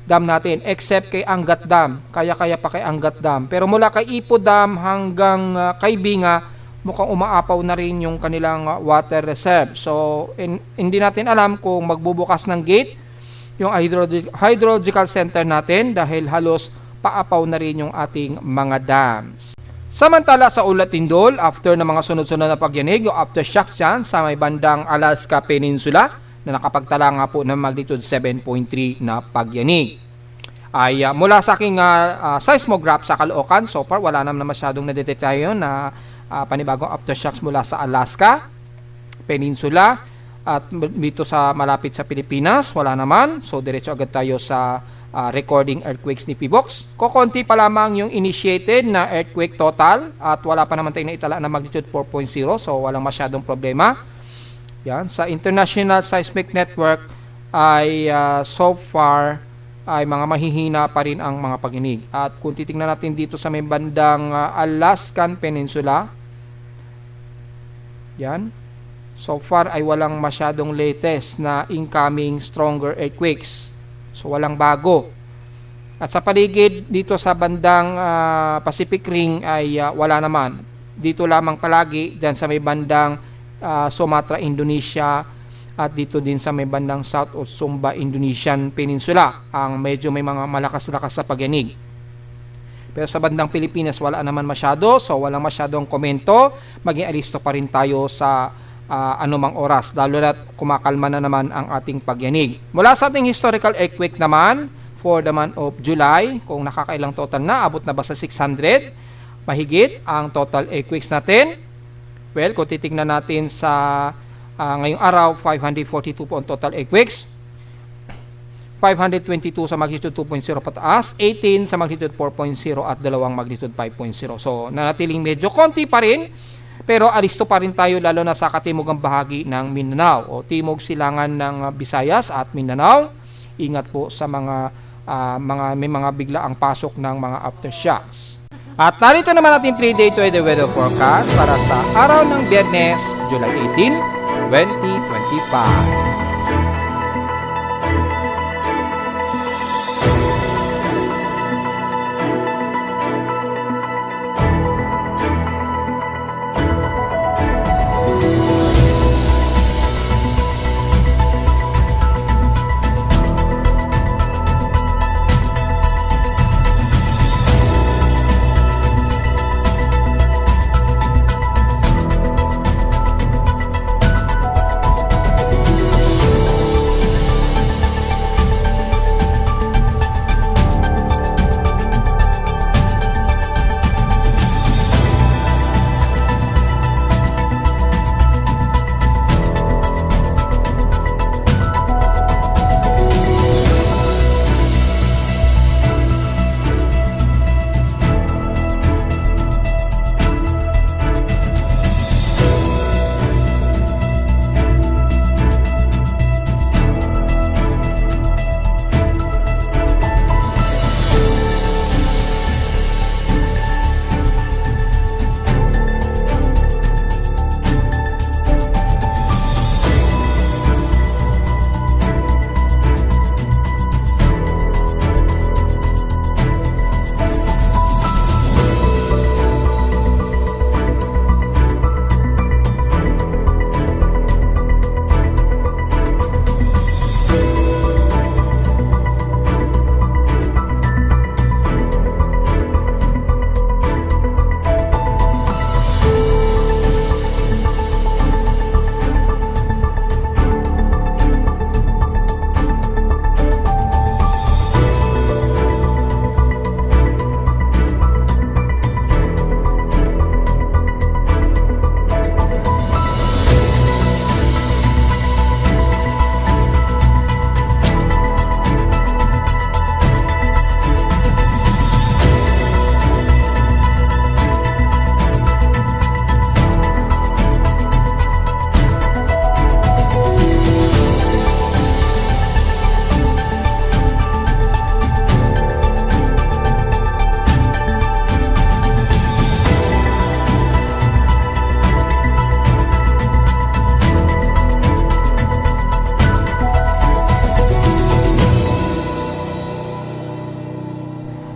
dam natin, except kay Angat Dam. Kaya-kaya pa kay Angat Dam. Pero mula kay Ipo Dam hanggang kay Binga, mukhang umaapaw na rin yung kanilang water reserve. So hindi natin alam kung magbubukas ng gate yung hydrological center natin dahil halos paapaw na rin yung ating mga dams. Samantala sa Ulat Tindol, after ng mga sunod-sunod na pagyanig, yung aftershocks dyan sa may bandang Alaska Peninsula na nakapagtala nga po ng magnitude 7.3 na pagyanig. Ay mula sa aking seismograph sa Caloocan, so far wala naman masyadong nadetect tayo na panibagong aftershocks mula sa Alaska Peninsula at dito sa malapit sa Pilipinas, wala naman. So diretso agad tayo sa recording earthquakes ni PBOX. Kokonti pa lamang yung initiated na earthquake total at wala pa naman tayo naitala na magnitude 4.0, so walang masyadong problema. Yan, sa International Seismic Network ay so far ay mga mahihina pa rin ang mga pagyanig. At kung titingnan natin dito sa may bandang Alaskan Peninsula, yan, so far ay walang masyadong latest na incoming stronger earthquakes. So walang bago. At sa paligid dito sa bandang Pacific Ring ay wala naman. Dito lamang palagi dyan sa may bandang Sumatra, Indonesia at dito din sa may bandang South o Sumba, Indonesian Peninsula ang medyo may mga malakas-lakas sa pagyanig. Pero sa bandang Pilipinas wala naman masyado, so walang masyadong komento. Maging alisto pa rin tayo sa anumang oras, lalo na kumakalma na naman ang ating pagyanig. Mula sa ating historical earthquake naman, for the month of July, kung nakakailang total na, abot na ba sa 600? Mahigit ang total earthquakes natin. Well, kung titignan natin sa ngayong araw, 542 po ang total earthquakes. 522 sa magnitude 2.0 pataas, 18 sa magnitude 4.0 at 2 magnitude 5.0. So, nanatiling medyo konti pa rin, pero alisto pa rin tayo lalo na sa katimugang bahagi ng Mindanao o timog silangan ng Visayas at Mindanao. Ingat po sa may mga biglaang pasok ng mga aftershocks. At narito naman ating 3-day weather forecast para sa araw ng Biyernes, July 18, 2025.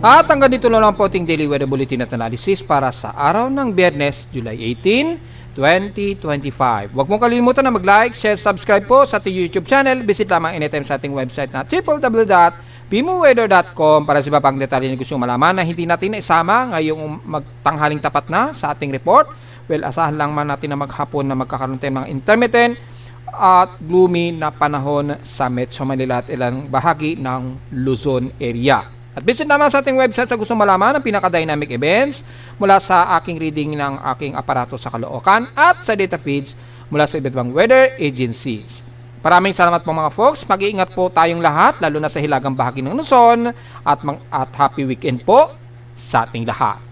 At hanggang dito na lang po ating Daily Weather Bulletin at Analysis para sa araw ng Biyernes, July 18, 2025. Huwag mong kalimutan na mag-like, share, subscribe po sa ating YouTube channel. Visit lamang anytime sa ating website na www.bimoweather.com para sa iba pang detalye na gusto malaman na hindi natin isama ngayong magtanghaling tapat na sa ating report. Well, asahan lang man natin na maghapon na magkakaroon tayo mga intermittent at gloomy na panahon sa Metro Manila at ilang bahagi ng Luzon area. At visit naman sa ating website sa gusto malaman ang pinaka-dynamic events mula sa aking reading ng aking aparato sa Caloocan at sa data feeds mula sa iba't ibang weather agencies. Maraming salamat po mga folks. Mag-iingat po tayong lahat lalo na sa hilagang bahagi ng Luzon at happy weekend po sa ating lahat.